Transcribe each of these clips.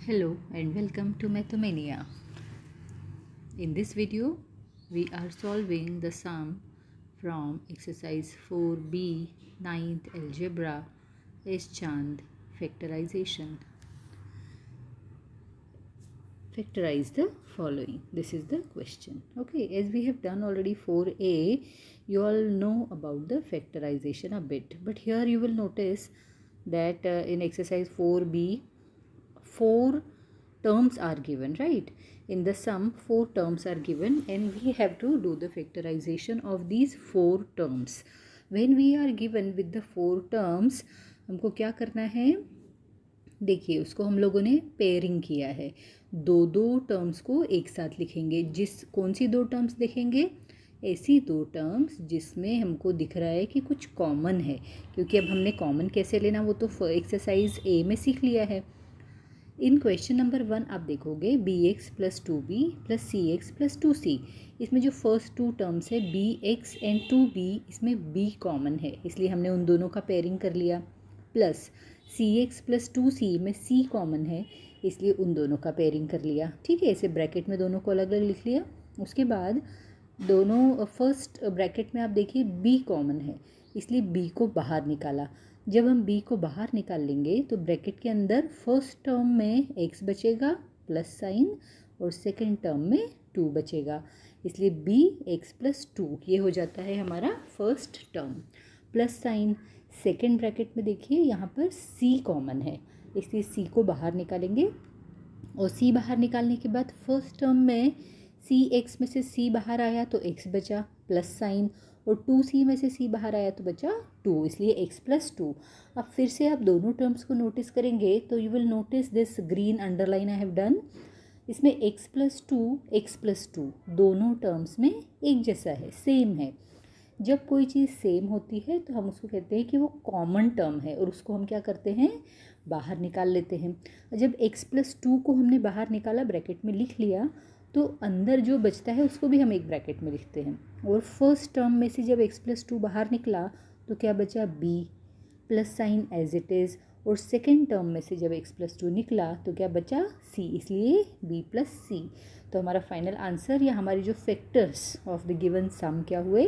Hello and welcome to Mathomania. In this video, we are solving the sum from exercise 4b 9th algebra S. Chand factorization. Factorize the following. This is the question. Okay, as we have done already 4a, you all know about the factorization a bit. But here you will notice that in exercise 4b, 4 terms are given, right? In the sum 4 terms are given and we have to do the factorization of these 4 terms. When we are given with the 4 terms, हमको क्या करना है? देखिए, उसको हम लोगों ने pairing किया है, दो टर्म्स को एक साथ लिखेंगे। कौन सी 2 टर्म्स देखेंगे? ऐसी 2 टर्म्स जिसमें हमको दिख रहा है कि कुछ कॉमन है, क्योंकि अब हमने कॉमन कैसे लेना वो तो एक्सरसाइज ए में सीख लिया है। इन क्वेश्चन नंबर 1 आप देखोगे bx plus 2b plus cx plus 2c, इसमें जो फर्स्ट 2 टर्म्स है bx एंड 2b, इसमें b कॉमन है, इसलिए हमने उन दोनों का पेयरिंग कर लिया। प्लस cx प्लस 2c में c कॉमन है, इसलिए उन दोनों का पेयरिंग कर लिया। ठीक है, ऐसे ब्रैकेट में दोनों को अलग अलग लिख लिया। उसके बाद दोनों फर्स्ट ब्रैकेट में आप देखिए b कॉमन है, इसलिए b को बाहर निकाला। जब हम b को बाहर निकाल लेंगे तो ब्रैकेट के अंदर फर्स्ट टर्म में x बचेगा प्लस साइन और सेकंड टर्म में 2 बचेगा, इसलिए bx प्लस 2 ये हो जाता है हमारा first term. Plus sign second bracket में देखिए यहाँ पर c कॉमन है, इसलिए c को बाहर निकालेंगे और c बाहर निकालने के बाद फर्स्ट टर्म में cx में से c बाहर आया तो x बचा प्लस साइन, और 2c में से c बाहर आया तो बचा 2, इसलिए x प्लस 2। अब फिर से आप दोनों टर्म्स को नोटिस करेंगे तो you will notice this green underline I have done. इसमें x प्लस 2 दोनों टर्म्स में एक जैसा है, सेम है। जब कोई चीज़ सेम होती है तो हम उसको कहते हैं कि वो कॉमन टर्म है, और उसको हम क्या करते हैं? बाहर निकाल लेते हैं। जब x प्लस 2 को हमने बाहर निकाला, ब्रैकेट में लिख लिया, तो अंदर जो बचता है उसको भी हम एक ब्रैकेट में लिखते हैं। और फर्स्ट टर्म में से जब x प्लस 2 बाहर निकला तो क्या बचा? b plus sign as it is, और सेकेंड टर्म में से जब x प्लस 2 निकला तो क्या बचा? c, इसलिए b प्लस c। तो हमारा फाइनल आंसर या हमारी जो factors of the given sum क्या हुए?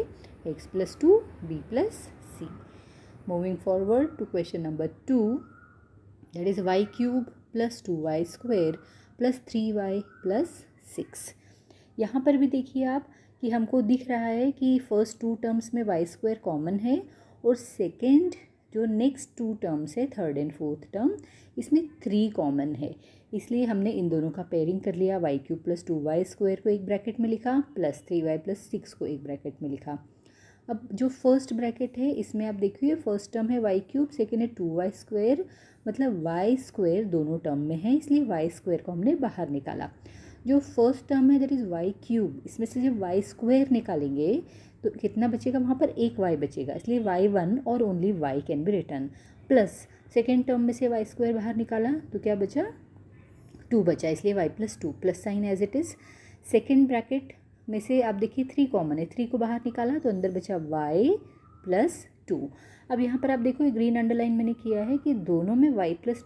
x plus 2 b plus c। Moving forward to question number 2, that is y cube plus 2y square plus 3y plus 6। यहाँ पर भी देखिए आप कि हमको दिख रहा है कि फर्स्ट 2 टर्म्स में y स्क्वायर कॉमन है, और सेकेंड जो नेक्स्ट 2 टर्म्स है थर्ड एंड फोर्थ टर्म, इसमें 3 कॉमन है, इसलिए हमने इन दोनों का पेयरिंग कर लिया। y cube plus 2y square को एक ब्रैकेट में लिखा प्लस 3y प्लस 6 को एक ब्रैकेट में लिखा। अब जो फर्स्ट ब्रैकेट है इसमें आप देखिए फर्स्ट टर्म है y क्यूब, सेकेंड है 2y स्क्वायर, मतलब y स्क्वायर दोनों टर्म में है, इसलिए y स्क्वायर को हमने बाहर निकाला। जो फर्स्ट टर्म है दैट इज़ y क्यूब, इसमें से जब y स्क्वायर निकालेंगे तो कितना बचेगा? वहाँ पर एक y बचेगा, इसलिए y1 और only y can be return. Plus second term में से y स्क्वायर बाहर निकाला तो क्या बचा? 2 बचा, इसलिए y plus 2 plus sign as it is. Second bracket में से आप देखिए 3 कॉमन है, 3 को बाहर निकाला तो अंदर बचा y प्लस 2। अब यहाँ पर आप देखो ये ग्रीन अंडरलाइन मैंने किया है कि दोनों में y प्लस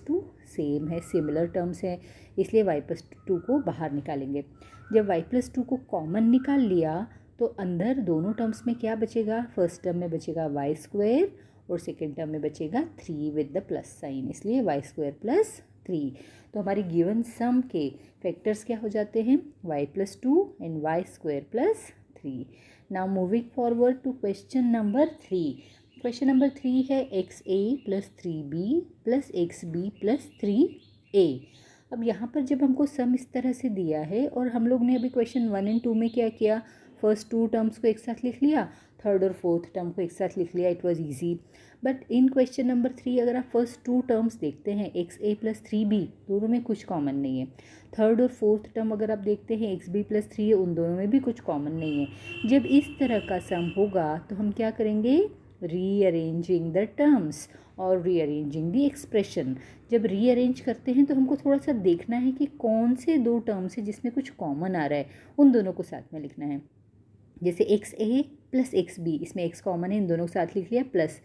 2 सेम है, सिमिलर टर्म्स हैं, इसलिए y प्लस 2 को बाहर निकालेंगे। जब y प्लस 2 को कॉमन निकाल लिया तो अंदर दोनों टर्म्स में क्या बचेगा? फर्स्ट टर्म में बचेगा y स्क्वायर और सेकेंड टर्म में बचेगा 3 विद द प्लस साइन, इसलिए y स्क्वायर प्लस 3। तो हमारी गिवन सम के फैक्टर्स क्या हो जाते हैं? y plus 2 and y square plus 3। Now moving forward to question number 3। Question number 3 है xa plus 3b plus xb plus 3a। अब यहाँ पर जब हमको सम इस तरह से दिया है और हम लोग ने अभी क्वेश्चन 1 एंड 2 में क्या किया? फर्स्ट 2 टर्म्स को एक साथ लिख लिया, थर्ड और फोर्थ टर्म को एक साथ लिख लिया, it was easy. But in question number 3 अगर आप फर्स्ट 2 टर्म्स देखते हैं xa प्लस 3b, दोनों में कुछ कॉमन नहीं है। थर्ड और फोर्थ टर्म अगर आप देखते हैं xb प्लस 3 है, उन दोनों में भी कुछ कॉमन नहीं है। जब इस तरह का सम होगा तो हम क्या करेंगे? रीअरेंजिंग द टर्म्स और रीअरेंजिंग द एक्सप्रेशन। जब रीअरेंज करते हैं तो हमको थोड़ा सा देखना है कि कौन से 2 टर्म्स है जिसमें कुछ कॉमन आ रहा है, उन दोनों को साथ में लिखना है। जैसे x A plus x B, इसमें एक्स कॉमन है, इन दोनों को साथ लिख लिया, प्लस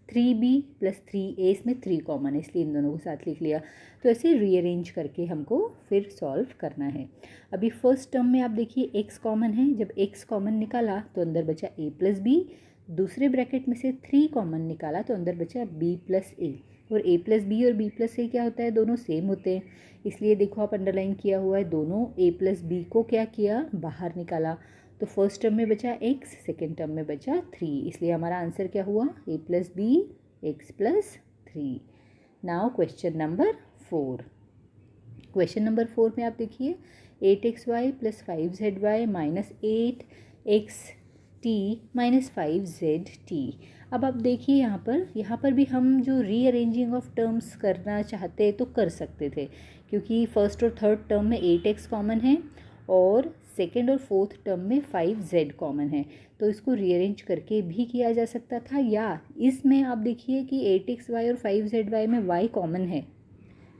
3b प्लस 3a, इसमें 3 कॉमन है इसलिए इन दोनों को साथ लिख लिया। तो ऐसे रीअरेंज करके हमको फिर सॉल्व करना है। अभी फर्स्ट टर्म में आप देखिए x कॉमन है, जब x कॉमन निकाला तो अंदर बचा a प्लस b, दूसरे ब्रैकेट में से 3 कॉमन निकाला तो अंदर बचा b प्लस a, और a प्लस बी और b प्लस a क्या होता है, दोनों सेम होते हैं, इसलिए देखो आप अंडरलाइन किया हुआ है, दोनों a प्लस बी को क्या किया, बाहर निकाला। तो फर्स्ट टर्म में बचा x, सेकेंड टर्म में बचा 3, इसलिए हमारा आंसर क्या हुआ, a plus b x plus 3। Now question number 4। Question number 4 में आप देखिए 8xy plus 5zy minus 8xt minus 5zt। अब आप देखिए यहाँ पर भी हम जो रीअरेंजिंग ऑफ टर्म्स करना चाहते तो कर सकते थे, क्योंकि फर्स्ट और थर्ड टर्म में 8x कॉमन है और सेकेंड और फोर्थ टर्म में 5z कॉमन है, तो इसको रीअरेंज करके भी किया जा सकता था, या इसमें आप देखिए कि 8xy और 5zy में y कॉमन है,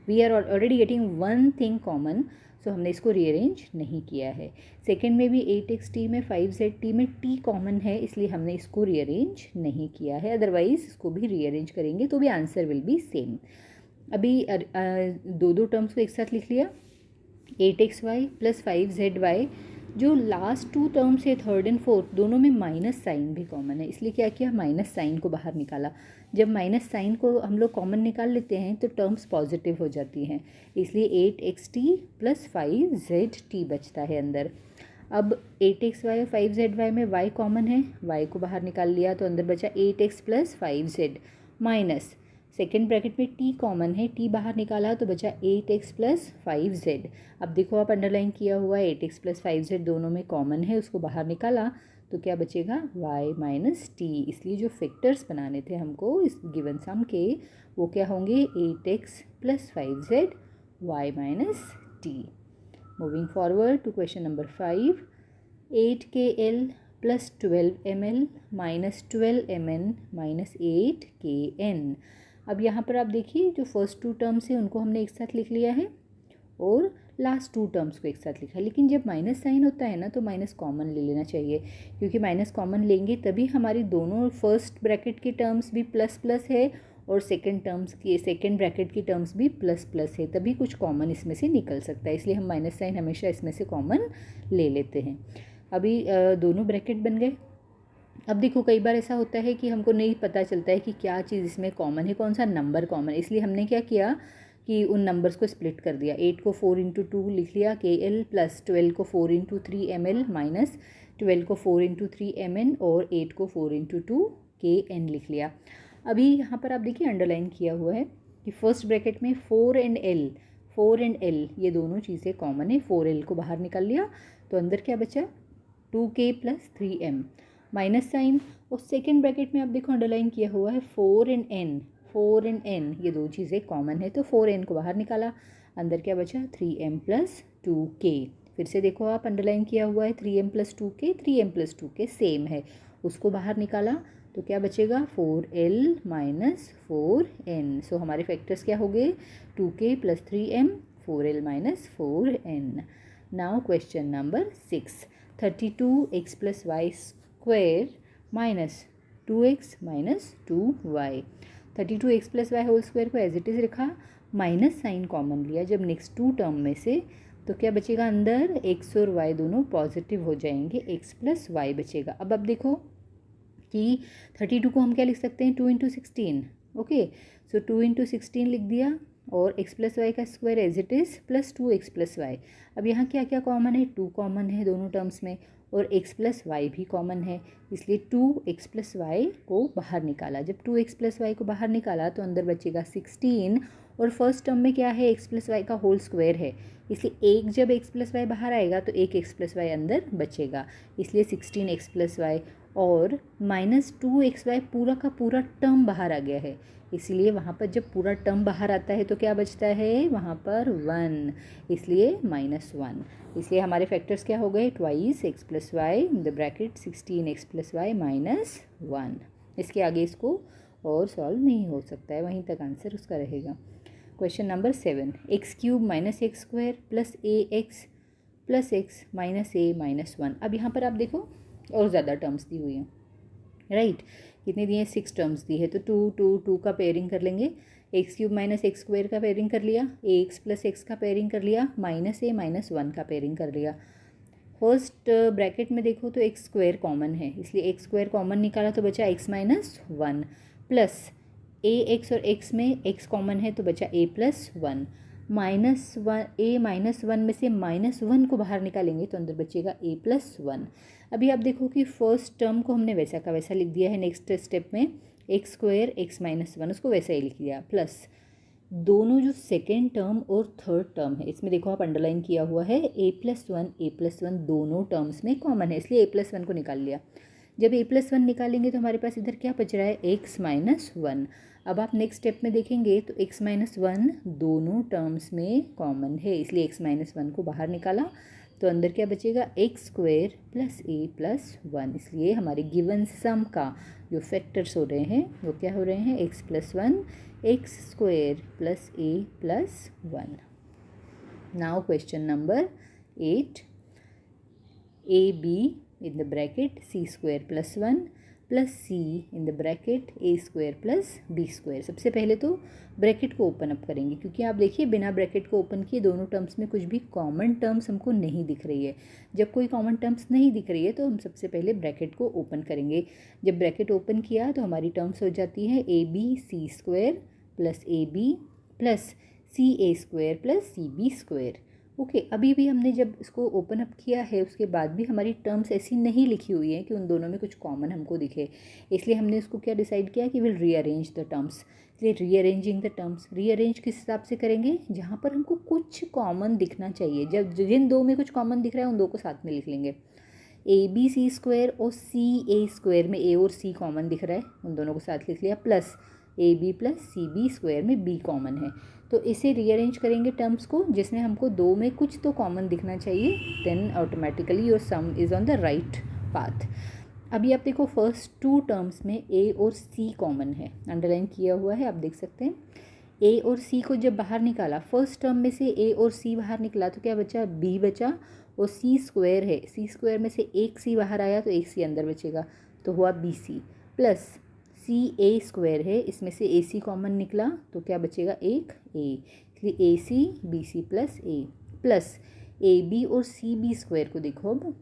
we are already getting one thing common, so हमने इसको रीअरेंज नहीं किया है। सेकेंड में भी 8xt में 5zt में t कॉमन है, इसलिए हमने इसको रीअरेंज नहीं किया है, अदरवाइज इसको भी रीअरेंज करेंगे तो भी आंसर विल बी सेम। अभी दो टर्म्स को एक साथ लिख लिया, 8xy प्लस 5zy, जो लास्ट टू टर्म्स है थर्ड एंड फोर्थ दोनों में माइनस साइन भी कॉमन है, इसलिए क्या किया, माइनस साइन को बाहर निकाला। जब माइनस साइन को हम लोग कॉमन निकाल लेते हैं तो टर्म्स पॉजिटिव हो जाती हैं, इसलिए 8xt प्लस 5zt बचता है अंदर। अब 8xy और 5zy में y कॉमन है, y को बाहर निकाल लिया तो अंदर बचा 8x plus 5z minus, second bracket में t कॉमन है, t बाहर निकाला तो बचा 8x प्लस 5z। अब देखो आप अंडरलाइन किया हुआ है 8x प्लस 5z दोनों में कॉमन है, उसको बाहर निकाला तो क्या बचेगा, y माइनस t, इसलिए जो फैक्टर्स बनाने थे हमको इस गिवन सम के वो क्या होंगे, 8x plus 5z y minus t। Moving forward to question number 5, 8kl plus 12ml minus 12mn minus 8kn। अब यहाँ पर आप देखिए जो फर्स्ट टू टर्म्स हैं उनको हमने एक साथ लिख लिया है और लास्ट टू टर्म्स को एक साथ लिखा है, लेकिन जब माइनस साइन होता है ना तो माइनस कॉमन ले लेना चाहिए, क्योंकि माइनस कॉमन लेंगे तभी हमारी दोनों फर्स्ट ब्रैकेट की टर्म्स भी प्लस प्लस है और सेकेंड ब्रैकेट की टर्म्स भी प्लस प्लस है, तभी कुछ कॉमन इसमें से निकल सकता है, इसलिए हम माइनस साइन हमेशा इसमें से कॉमन ले लेते हैं। अभी दोनों ब्रैकेट बन गए। अब देखो कई बार ऐसा होता है कि हमको नहीं पता चलता है कि क्या चीज़ इसमें कॉमन है, कौन सा नंबर कॉमन है, इसलिए हमने क्या किया कि उन नंबर्स को स्प्लिट कर दिया। 8 को 4 इंटू 2 लिख लिया KL प्लस 12 को 4 इंटू 3 ML माइनस 12 को 4 इंटू 3 MN और 8 को 4 इंटू 2 KN लिख लिया। अभी यहाँ पर आप देखिए अंडरलाइन किया हुआ है कि फर्स्ट ब्रैकेट में 4 एंड L ये दोनों चीज़ें कॉमन है, 4L को बाहर निकाल लिया तो अंदर क्या बचा, 2K plus 3M minus sign, और सेकेंड ब्रैकेट में आप देखो अंडरलाइन किया हुआ है 4 एंड n ये दो चीज़ें कॉमन है, तो 4n को बाहर निकाला, अंदर क्या बचा 3m प्लस 2k। फिर से देखो आप अंडरलाइन किया हुआ है 3m प्लस 2k सेम है, उसको बाहर निकाला तो क्या बचेगा 4l माइनस 4n। सो हमारे फैक्टर्स क्या हो गए, 2k plus 3m 4l minus 4n। Now question number 6, 32x plus y square minus 2x minus 2y। 32x plus y whole square को एज इट इज़ रखा, माइनस साइन कॉमन लिया जब next to term में से, तो क्या बचेगा अंदर, x और y दोनों पॉजिटिव हो जाएंगे, x प्लस वाई बचेगा। अब देखो कि 32 को हम क्या लिख सकते हैं, 2 इंटू 16, ओके, सो 2 इंटू 16 लिख दिया और x प्लस वाई का square as it is plus 2x plus y. अब यहाँ क्या क्या कॉमन है, 2 कॉमन है दोनों टर्म्स में और x प्लस वाई भी कॉमन है, इसलिए 2x प्लस वाई को बाहर निकाला। जब 2x प्लस वाई को बाहर निकाला तो अंदर बचेगा 16, और फर्स्ट टर्म में क्या है, x प्लस वाई का होल स्क्वायर है, इसलिए एक जब x प्लस वाई बाहर आएगा तो एक x प्लस वाई अंदर बचेगा, इसलिए 16x प्लस वाई और माइनस 2xy पूरा का पूरा टर्म बाहर आ गया है, इसलिए वहाँ पर जब पूरा टर्म बाहर आता है तो क्या बचता है, वहाँ पर 1, इसलिए माइनस 1। इसलिए हमारे फैक्टर्स क्या हो गए, twice x plus y in the bracket 16x plus y minus 1। इसके आगे इसको और सॉल्व नहीं हो सकता है, वहीं तक आंसर उसका रहेगा। Question number 7, x cube minus x square plus x minus a minus 1। अब यहाँ पर आप देखो और ज़्यादा टर्म्स दी हुई हैं, राइट, कितने दिए हैं, 6 टर्म्स दी है, तो 2 2 2 का पेयरिंग कर लेंगे, x³ माइनस एक्स स्क्वायर का पेयरिंग कर लिया, ax प्लस एक्स का पेयरिंग कर लिया, माइनस a माइनस 1 का पेयरिंग कर लिया। फर्स्ट ब्रैकेट में देखो तो एक्स स्क्वायर कॉमन है, इसलिए एक्स स्क्वायर कॉमन निकाला तो बचा x माइनस 1 प्लस ax और x में x कॉमन है तो बचा a plus 1 minus 1, a minus 1 में से माइनस 1 को बाहर निकालेंगे तो अंदर बचेगा a प्लस 1। अभी आप देखो कि फर्स्ट टर्म को हमने वैसा का वैसा लिख दिया है, नेक्स्ट स्टेप में एक्स स्क्वायर एक्स माइनस 1 उसको वैसा ही लिख दिया, प्लस दोनों जो सेकेंड टर्म और थर्ड टर्म है इसमें देखो आप अंडरलाइन किया हुआ है a प्लस 1 दोनों टर्म्स में कॉमन है, इसलिए a प्लस 1 को निकाल लिया। जब a प्लस 1 निकालेंगे तो हमारे पास इधर क्या बच रहा है, x माइनस 1। अब आप नेक्स्ट स्टेप में देखेंगे तो x माइनस 1 दोनों टर्म्स में कॉमन है, इसलिए x माइनस 1 को बाहर निकाला तो अंदर क्या बचेगा, x square plus a plus 1। इसलिए हमारे गिवन सम का जो फैक्टर्स हो रहे हैं वो क्या हो रहे हैं, x plus 1 X square plus a plus 1। Now question number 8, ab in the bracket c square plus 1 plus c in the bracket a square plus b square। सबसे पहले तो ब्रैकेट को ओपन अप करेंगे, क्योंकि आप देखिए बिना ब्रैकेट को ओपन किए दोनों टर्म्स में कुछ भी कॉमन टर्म्स हमको नहीं दिख रही है। जब कोई कॉमन टर्म्स नहीं दिख रही है तो हम सबसे पहले ब्रैकेट को ओपन करेंगे। जब ब्रैकेट ओपन किया तो हमारी टर्म्स हो जाती है a b c square plus A b plus c a square plus c b square. Okay, अभी भी हमने जब इसको ओपन अप किया है उसके बाद भी हमारी टर्म्स ऐसी नहीं लिखी हुई है कि उन दोनों में कुछ कॉमन हमको दिखे, इसलिए हमने इसको क्या डिसाइड किया कि विल रीअरेंज द टर्म्स। इसलिए रीअरेंजिंग द टर्म्स, रीअरेंज किस हिसाब से करेंगे, जहाँ पर हमको कुछ कॉमन दिखना चाहिए। जब जिन दो में कुछ कॉमन दिख रहा है उन दो को साथ में लिख लेंगे। ए बी सी स्क्वायर और सी ए स्क्वायर में ए और सी कॉमन दिख रहा है, उन दोनों को साथ लिख लिया, प्लस ए b plus c b square में बी कॉमन है। तो इसे रीअरेंज करेंगे टर्म्स को, जिसमें हमको दो में कुछ तो कॉमन दिखना चाहिए, then automatically your sum is on the right path. अभी आप देखो फर्स्ट टू टर्म्स में ए और सी कॉमन है, अंडरलाइन किया हुआ है, आप देख सकते हैं। ए और सी को जब बाहर निकाला, फर्स्ट टर्म में से ए और सी बाहर निकला तो क्या बचा, बी बचा, और सी स्क्वायर है, सी स्क्वायर में से एक सी बाहर आया तो एक सी अंदर बचेगा, तो हुआ B C, plus c a square है, इसमें से ए सी कॉमन निकला तो क्या बचेगा, एक ए, इसलिए A C B C plus A, plus A B और सी बी स्क्वायर को देखो, अब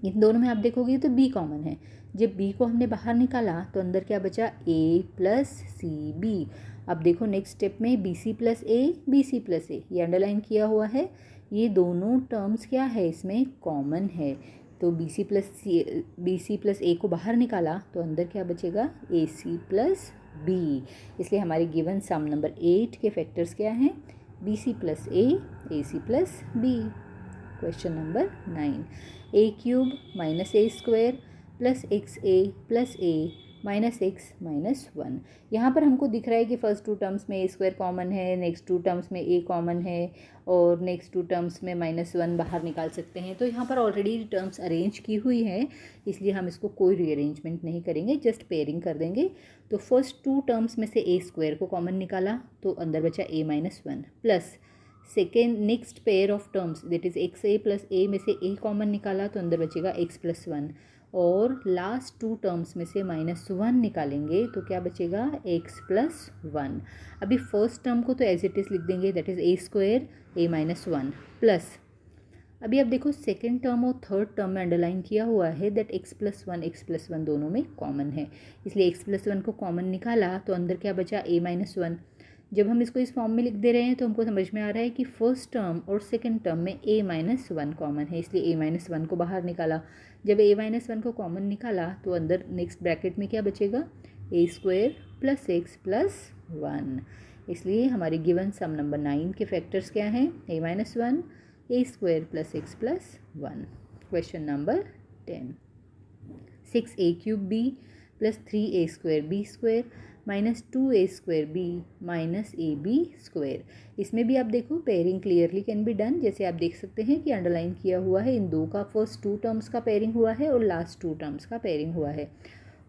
इन दोनों में आप देखोगे तो बी कॉमन है, जब बी को हमने बाहर निकाला तो अंदर क्या बचा, ए प्लस सी बी। अब देखो नेक्स्ट स्टेप में b C plus A, b C plus a, ये अंडरलाइन किया हुआ है, ये दोनों टर्म्स क्या है इसमें कॉमन है, तो बी सी प्लस ए को बाहर निकाला तो अंदर क्या बचेगा, ए सी प्लस बी। इसलिए हमारे गिवन सम नंबर 8 के फैक्टर्स क्या हैं, B C plus A C plus B. Question number 9, A cube minus A square plus X A plus A minus X minus 1। यहाँ पर हमको दिख रहा है कि फर्स्ट टू टर्म्स में ए स्क्वायर कॉमन है, नेक्स्ट टू टर्म्स में ए कॉमन है, और नेक्स्ट टू टर्म्स में -1 बाहर निकाल सकते हैं। तो यहाँ पर ऑलरेडी टर्म्स अरेंज की हुई है, इसलिए हम इसको कोई रीअरेंजमेंट नहीं करेंगे, जस्ट पेयरिंग कर देंगे। तो फर्स्ट टू टर्म्स में से ए स्क्वायर को कॉमन निकाला तो अंदर बचा a minus 1, plus second next pair of terms that is X A plus A में से a कॉमन निकाला तो अंदर बचेगा x प्लस 1, और लास्ट टू टर्म्स में से -1 निकालेंगे तो क्या बचेगा, x प्लस 1। अभी फर्स्ट टर्म को तो एज इट इज़ लिख देंगे, that is a square a minus 1, plus अभी आप देखो सेकेंड टर्म और थर्ड टर्म में अंडरलाइन किया हुआ है दैट x प्लस 1 दोनों में कॉमन है, इसलिए x प्लस 1 को कॉमन निकाला तो अंदर क्या बचा, a माइनस 1। जब हम इसको इस फॉर्म में लिख दे रहे हैं तो हमको समझ में आ रहा है कि फर्स्ट टर्म और सेकंड टर्म में a माइनस 1 कॉमन है, इसलिए a माइनस 1 को बाहर निकाला। जब a माइनस 1 को कॉमन निकाला तो अंदर नेक्स्ट ब्रैकेट में क्या बचेगा, a square plus x plus 1। इसलिए हमारे गिवन सम नंबर 9 के फैक्टर्स क्या हैं, a minus 1, a square plus x plus 1। Question number 10, 6a cube b plus 3a square b square minus 2a square b minus A b square. इसमें भी आप देखो pairing clearly can be done, जैसे आप देख सकते हैं कि अंडरलाइन किया हुआ है, इन दो का फर्स्ट टू टर्म्स का पेयरिंग हुआ है और लास्ट टू टर्म्स का पेयरिंग हुआ है।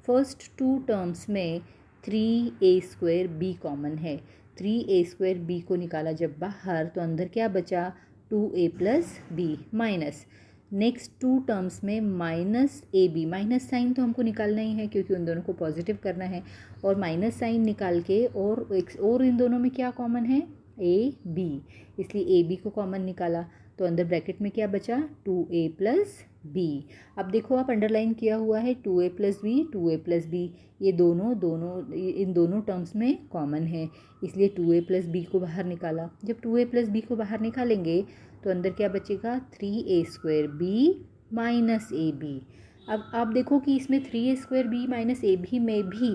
फर्स्ट टू टर्म्स में 3a स्क्वायर बी कॉमन है, 3a स्क्वायर बी को निकाला जब बाहर तो अंदर क्या बचा, 2a plus B, minus next two terms में माइनस ए बी, माइनस साइन तो हमको निकालना ही है क्योंकि उन दोनों को पॉजिटिव करना है, और माइनस साइन निकाल के और इन दोनों में क्या कॉमन है, ए बी, इसलिए ए बी को कॉमन निकाला तो अंदर ब्रैकेट में क्या बचा, 2a प्लस बी। अब देखो आप अंडरलाइन किया हुआ है 2a plus B, 2a plus B, ये इन दोनों टर्म्स में कॉमन है, इसलिए 2a प्लस बी को बाहर निकाला। जब 2a प्लस बी को बाहर निकालेंगे तो अंदर क्या बचेगा, 3a स्क्वायर बी माइनस ए बी। अब आप देखो कि इसमें 3a स्क्वायर बी माइनस ए बी में भी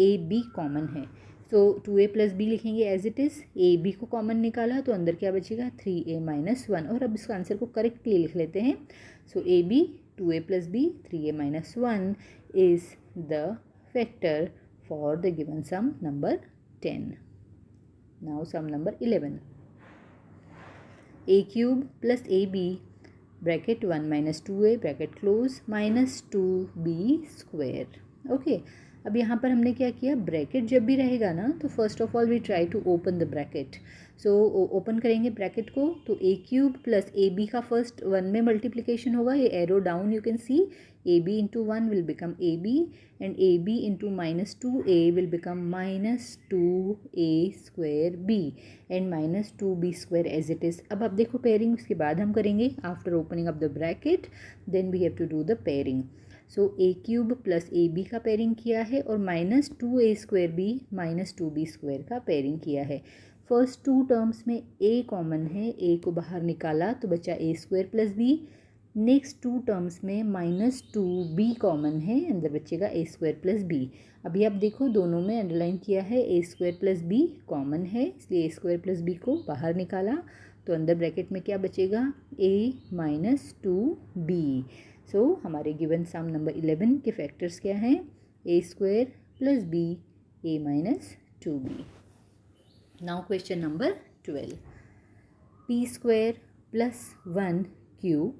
ए बी कॉमन है, तो 2a प्लस बी लिखेंगे as it is, a b को कॉमन निकाला तो अंदर क्या बचेगा, 3a माइनस 1। और अब इसका आंसर को करेक्टली लिख लेते हैं। So A B 2a plus B 3a minus 1 is the factor for the given sum number 10। Now sum number 11, a cube plus A B bracket 1 minus 2a bracket close minus 2b square. Okay, अब यहाँ पर हमने क्या किया, bracket जब भी रहेगा ना तो first of all we try to open the bracket. So open करेंगे ब्रैकेट को तो a cube plus A b का फर्स्ट 1 में मल्टीप्लिकेशन होगा, ये arrow down you can see, a b into 1 will become a b and a b into minus 2a will become minus 2a square b and minus 2b square as it is. अब आप देखो pairing उसके बाद हम करेंगे, after opening of the bracket then we have to do the pairing. So a cube plus A b का pairing किया है और minus 2a square b minus 2b square का पेयरिंग किया है। फर्स्ट टू टर्म्स में a कॉमन है, a को बाहर निकाला तो बचा a square plus b. Next two terms में माइनस 2b कॉमन है, अंदर बचेगा a स्क्वायर प्लस बी। अभी आप देखो दोनों में अंडरलाइन किया है, a square plus b common है इसलिए a स्क्वायर प्लस बी को बाहर निकाला तो अंदर ब्रैकेट में क्या बचेगा, a माइनस 2b। सो हमारे गिवन सम नंबर 11 के फैक्टर्स क्या हैं, a square plus b a minus 2b। Now question number 12, p square plus 1 q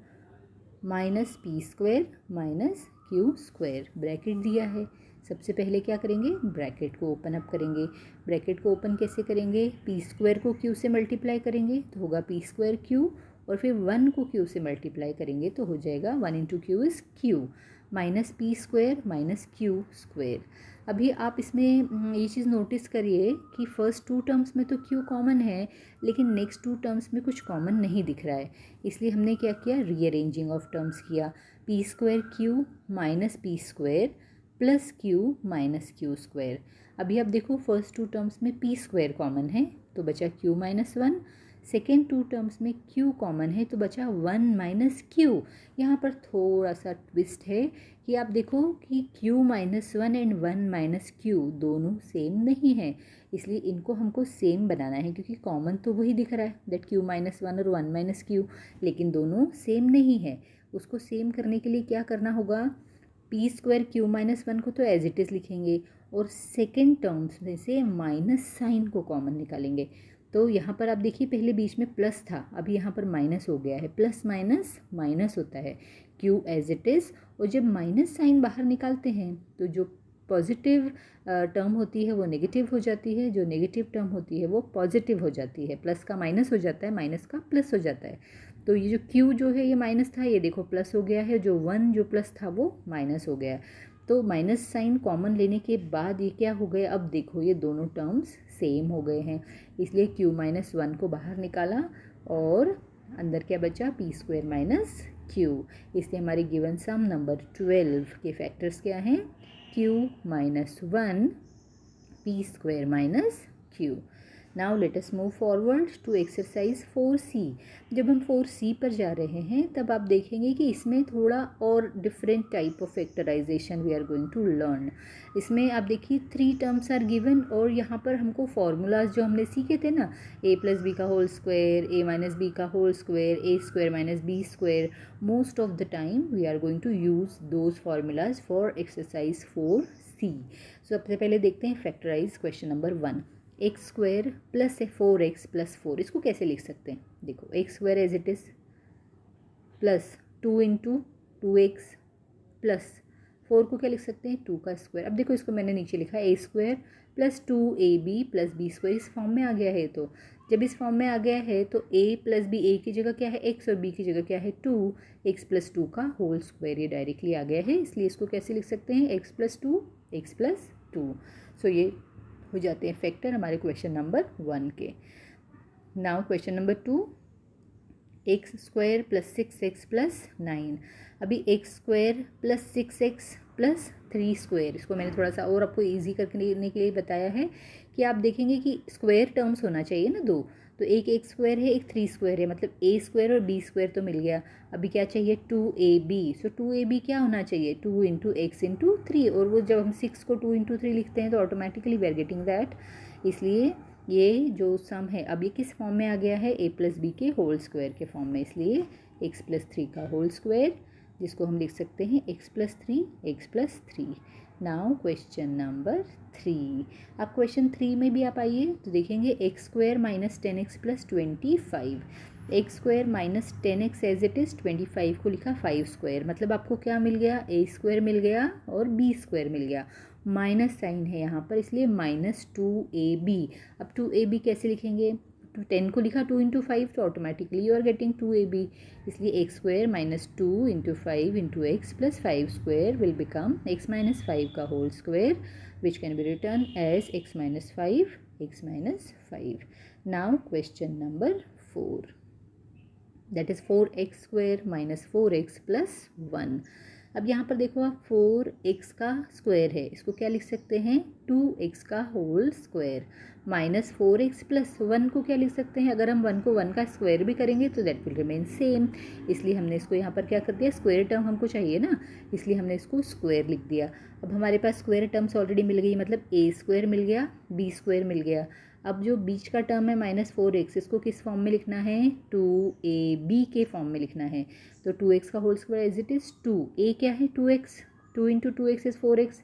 minus p square minus q square, bracket दिया है। सबसे पहले क्या करेंगे, ब्रैकेट को ओपन अप करेंगे। ब्रैकेट को ओपन कैसे करेंगे, पी स्क्वायर को क्यू से मल्टीप्लाई करेंगे तो होगा पी स्क्वायर क्यू, और फिर 1 को क्यू से मल्टीप्लाई करेंगे तो हो जाएगा 1 into Q is Q minus p square minus q square. अभी आप इसमें ये चीज़ नोटिस करिए कि फर्स्ट टू टर्म्स में तो क्यू कॉमन है लेकिन नेक्स्ट टू टर्म्स में कुछ कॉमन नहीं दिख रहा है, इसलिए हमने क्या किया, रीअरेंजिंग ऑफ टर्म्स किया। P square q minus p square plus q minus q square. अभी आप देखो फर्स्ट टू टर्म्स में पी स्क्वायर कॉमन है तो बचा q minus 1, second two terms में q कॉमन है तो बचा 1 माइनस क्यू। यहाँ पर थोड़ा सा ट्विस्ट है कि आप देखो कि q minus 1 and 1 minus Q दोनों सेम नहीं है, इसलिए इनको हमको सेम बनाना है क्योंकि कॉमन तो वही दिख रहा है दैट q माइनस 1 और 1 माइनस क्यू, लेकिन दोनों सेम नहीं है। उसको सेम करने के लिए क्या करना होगा, पी स्क्वायर क्यू माइनस 1 को तो एज इट इज़ लिखेंगे और सेकेंड टर्म्स में से माइनस साइन को कॉमन निकालेंगे। तो यहाँ पर आप देखिए पहले बीच में प्लस था, अभी यहाँ पर माइनस हो गया है, प्लस माइनस माइनस होता है, क्यू एज इट इज़। और जब माइनस साइन बाहर निकालते हैं तो जो पॉजिटिव टर्म होती है वो नेगेटिव हो जाती है, जो नेगेटिव टर्म होती है वो पॉजिटिव हो जाती है, प्लस का माइनस हो जाता है, माइनस का प्लस हो जाता है। तो ये जो क्यू जो है ये माइनस था, ये देखो प्लस हो गया है, जो 1 जो प्लस था वो माइनस हो गया। तो माइनस साइन कॉमन लेने के बाद ये क्या हो गया, अब देखो ये दोनों टर्म्स सेम हो गए हैं, इसलिए क्यू माइनस 1 को बाहर निकाला और अंदर क्या बचा, पी स्क्वायर माइनस क्यू। इसलिए हमारी गिवन सम नंबर 12 के फैक्टर्स क्या हैं, q minus 1 p square minus q. Now let us move forward to exercise 4C। जब हम 4C पर जा रहे हैं तब आप देखेंगे कि इसमें थोड़ा और different type of factorization we are going to learn. इसमें आप देखिए 3 टर्म्स आर गिवन और यहाँ पर हमको फार्मूलाज जो हमने सीखे थे ना, a प्लस बी का whole square, a minus B का whole square, a square minus B square, most of the time we are going to use those formulas for exercise 4C। सबसे पहले देखते हैं factorise question number 1, X square plus 4x plus 4, इसको कैसे लिख सकते हैं, देखो X square as it is plus 2 into 2x plus 4 को क्या लिख सकते हैं, 2 का स्क्वायर। अब देखो इसको मैंने नीचे लिखा है a square plus 2ab plus b square, इस फॉर्म में आ गया है। तो जब इस फॉर्म में आ गया है तो a प्लस बी, ए की जगह क्या है x और b की जगह क्या है 2, x प्लस 2 का होल स्क्वायर ये डायरेक्टली आ गया है, इसलिए इसको कैसे लिख सकते हैं x प्लस 2 x प्लस 2। सो ये हो जाते हैं फैक्टर हमारे क्वेश्चन नंबर 1 के। Now question number 2, x square plus 6x plus 9। अभी x square plus 6x plus 3 square, इसको मैंने थोड़ा सा और आपको ईजी करने के लिए बताया है कि आप देखेंगे कि स्क्वायर टर्म्स होना चाहिए ना दो, तो एक एक्स स्क्वायर है, एक 3 स्क्वायर है, मतलब ए स्क्वायर और बी स्क्वायर तो मिल गया। अभी क्या चाहिए 2ab, सो 2ab क्या होना चाहिए 2 इंटू एक्स इंटू 3, और वो जब हम 6 को 2 इंटू 3 लिखते हैं तो automatically we are getting that, इसलिए ये जो सम है अब ये किस फॉर्म में आ गया है a प्लस बी के होल स्क्वायर के फॉर्म में, इसलिए x प्लस 3 का होल स्क्वायर, जिसको हम लिख सकते हैं x plus 3 x plus 3। Now question number 3, अब क्वेश्चन 3 में भी आप आइए तो देखेंगे x square minus 10x plus 25, x square minus 10x as it is 25 को लिखा 5 स्क्वायर, मतलब आपको क्या मिल गया a स्क्वायर मिल गया और b स्क्वायर मिल गया, माइनस साइन है यहाँ पर इसलिए -2ab। अब 2ab कैसे लिखेंगे, तो 10 को लिखा 2 इंटू 5 तो automatically you are getting 2ab, इसलिए x square minus 2 into 5 into x plus 5 square will become x minus 5 का whole square which can be written as x minus 5 x minus 5। Now question number 4, that is 4x square minus 4x plus 1। अब यहाँ पर देखो आप 4x का square है, इसको क्या लिख सकते हैं 2x का whole square, minus 4x plus 1 को क्या लिख सकते हैं, अगर हम 1 को 1 का स्क्वायर भी करेंगे तो दैट विल रिमेन सेम, इसलिए हमने इसको यहाँ पर क्या कर दिया, स्क्वायर टर्म हमको चाहिए ना, इसलिए हमने इसको स्क्वायर लिख दिया। अब हमारे पास स्क्वायर टर्म्स ऑलरेडी मिल गई, मतलब a स्क्वायर मिल गया b स्क्वायर मिल गया। अब जो बीच का टर्म है -4x, इसको किस फॉर्म में लिखना है 2ab के फॉर्म में लिखना है, तो 2x का whole square as it is 2, a क्या है 2x, 2 into 2x is 4x,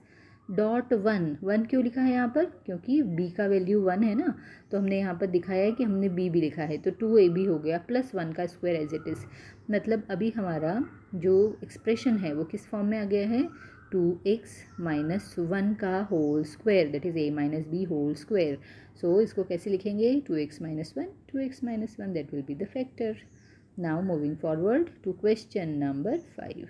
dot 1 क्यों लिखा है यहाँ पर, क्योंकि b का वैल्यू 1 है ना, तो हमने यहाँ पर दिखाया है कि हमने b भी लिखा है, तो 2ab हो गया प्लस 1 का स्क्वायर एज इट इज़, मतलब अभी हमारा जो एक्सप्रेशन है वो किस फॉर्म में आ गया है 2x माइनस 1 का whole square, that is a minus B whole square. So इसको कैसे लिखेंगे 2x minus 1 that will be the factor. Now moving forward to question number 5,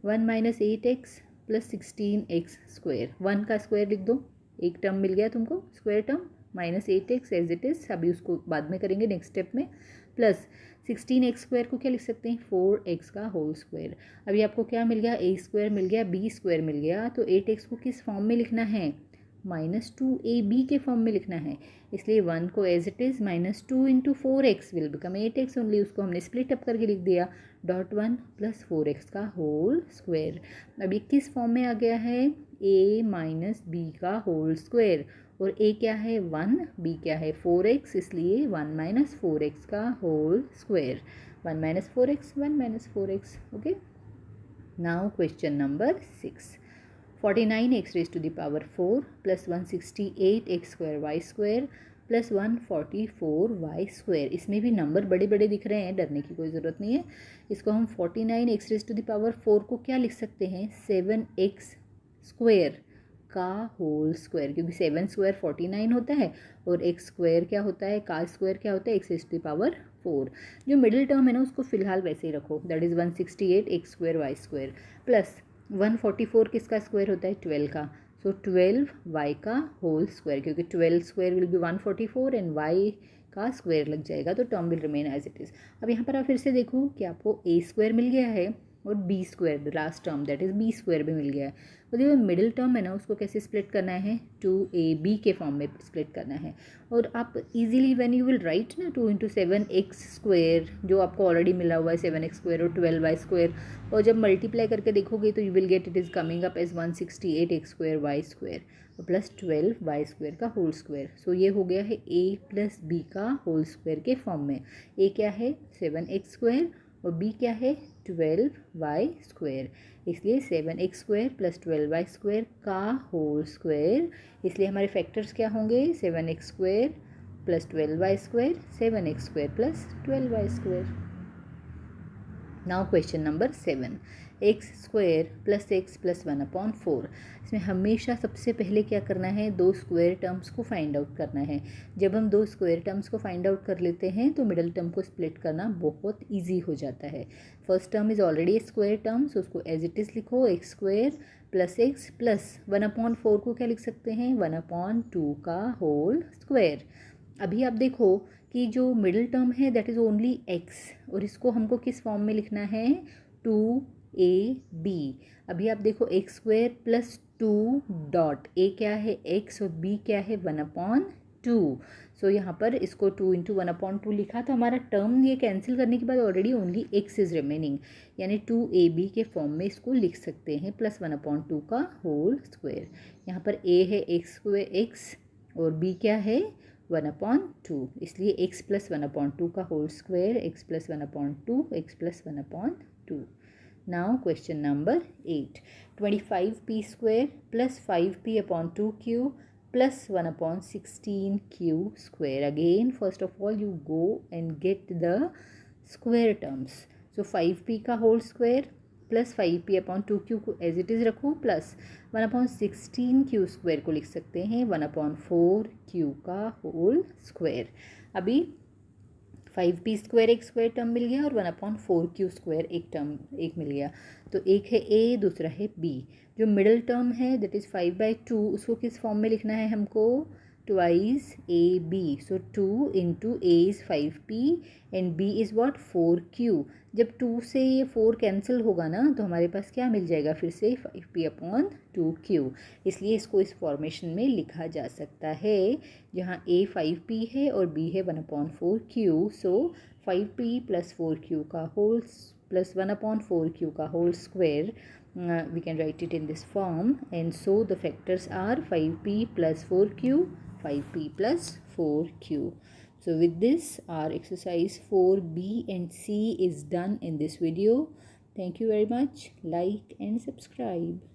1 minus 8x plus 16x square, 1 का square लिख दो, एक term मिल गया तुमको square term, minus 8x as it is, अभी उसको बाद में करेंगे नेक्स्ट स्टेप में, प्लस 16x स्क्वायर को क्या लिख सकते हैं 4x का होल स्क्वायर। अभी आपको क्या मिल गया a स्क्वायर मिल गया b स्क्वायर मिल गया, तो 8x को किस फॉर्म में लिखना है -2ab के फॉर्म में लिखना है, इसलिए 1 को as it is -2 into 4x will become 8x only, उसको हमने स्प्लिट अप करके लिख दिया, डॉट 1 प्लस 4x का होल स्क्वायर। अब ये किस फॉर्म में आ गया है a माइनस बी का होल स्क्वायर, और a क्या है 1, b क्या है 4x, इसलिए 1 माइनस 4x का whole square, 1 minus 4x, okay. Now question number 6, 49x raised to the power 4 plus 168x square y square plus 144y square, इसमें भी नंबर बड़े बड़े दिख रहे हैं, डरने की कोई ज़रूरत नहीं है। इसको हम 49x rays to the power 4 को क्या लिख सकते हैं 7x स्क्वायर का होल स्क्वायर, क्योंकि 7 स्क्वायर 49 होता है और x स्क्वायर क्या होता है, का स्क्वायर क्या होता है x raise to the power 4। जो मिडिल टर्म है ना उसको फिलहाल वैसे ही रखो, that is 168x square y square plus 144 किसका स्क्वायर होता है 12 का, सो 12y का होल स्क्वायर, क्योंकि 12 square will be 144 and y का स्क्वायर लग जाएगा, तो term will remain as it is. अब यहाँ पर आप फिर से देखो कि आपको a स्क्वायर मिल गया है और b square last term that is b square भी मिल गया है, तो जो मिडिल टर्म है ना उसको कैसे स्प्लिट करना है 2ab के फॉर्म में स्प्लिट करना है, और आप easily when you will write ना 2 इंटू 7x स्क्वायर जो आपको ऑलरेडी मिला हुआ है 7x स्क्वायर और 12y स्क्वायर, और जब मल्टीप्लाई करके देखोगे तो you will get it is coming up as 168x square y square plus 12y square का होल स्क्वायर। सो ये हो गया है a प्लस b का होल स्क्वायर के फॉर्म में, a क्या है 7x स्क्वायर और b क्या है 12y स्क्वायर, इसलिए 7x square plus 12y square का होल स्क्वायर, इसलिए हमारे फैक्टर्स क्या होंगे 7x square plus 12y square, 7x square plus 12y square. Now question number 7, x square plus x plus 1/4। इसमें हमेशा सबसे पहले क्या करना है, दो स्क्वायर टर्म्स को फाइंड आउट करना है। जब हम दो स्क्वायर टर्म्स को फाइंड आउट कर लेते हैं तो मिडल टर्म को स्प्लिट करना बहुत ईजी हो जाता है। First term is already square term, so उसको एज इट इज़ लिखो, X square plus x plus 1/4 को क्या लिख सकते हैं, 1/2 का होल स्क्वायर। अभी आप देखो कि जो मिडिल टर्म है दैट इज़ ओनली एक्स, और इसको हमको किस फॉर्म में लिखना है, 2ab। अभी आप देखो एक्स स्क्वायर प्लस 2 डॉट, ए क्या है एक्स और बी क्या है 1/2। सो यहाँ पर इसको 2 × 1/2 लिखा, तो हमारा टर्म ये कैंसिल करने के बाद already only x is remaining, यानी 2ab के फॉर्म में इसको लिख सकते हैं प्लस 1/2 का होल स्क्वायर। यहाँ पर a है एक्स स्क्वायर एक्स और b क्या है 1/2, इसलिए x प्लस 1/2 का whole square, x plus 1/2, x plus 1/2। Now question number 8, 25p square plus 5p/2q plus 1/16q square. Again, first of all, you go and get the square terms. So 5p का whole square plus 5p/2q को as it is रखो, plus 1/16q square को लिख सकते हैं 1/4q का whole square. अभी 5p square एक स्क्वायर टर्म मिल गया और 1/4q स्क्वायर एक टर्म एक मिल गया, तो एक है a दूसरा है b। जो मिडल टर्म है दैट इज़ 5/2, उसको किस फॉर्म में लिखना है हमको, twice ab। So 2 × a is 5p and b is what 4q। जब 2 से ये 4 कैंसिल होगा ना तो हमारे पास क्या मिल जाएगा फिर से 5p/2q, इसलिए इसको इस फॉर्मेशन में लिखा जा सकता है जहाँ a 5p है और b है 1/4q। सो 5p प्लस 4q का होल प्लस 1/4q का whole square, we can write it in this form, and so the factors are 5p plus 4q, 5p plus 4q. So with this our exercise 4b and c is done in this video. Thank you very much. Like and subscribe.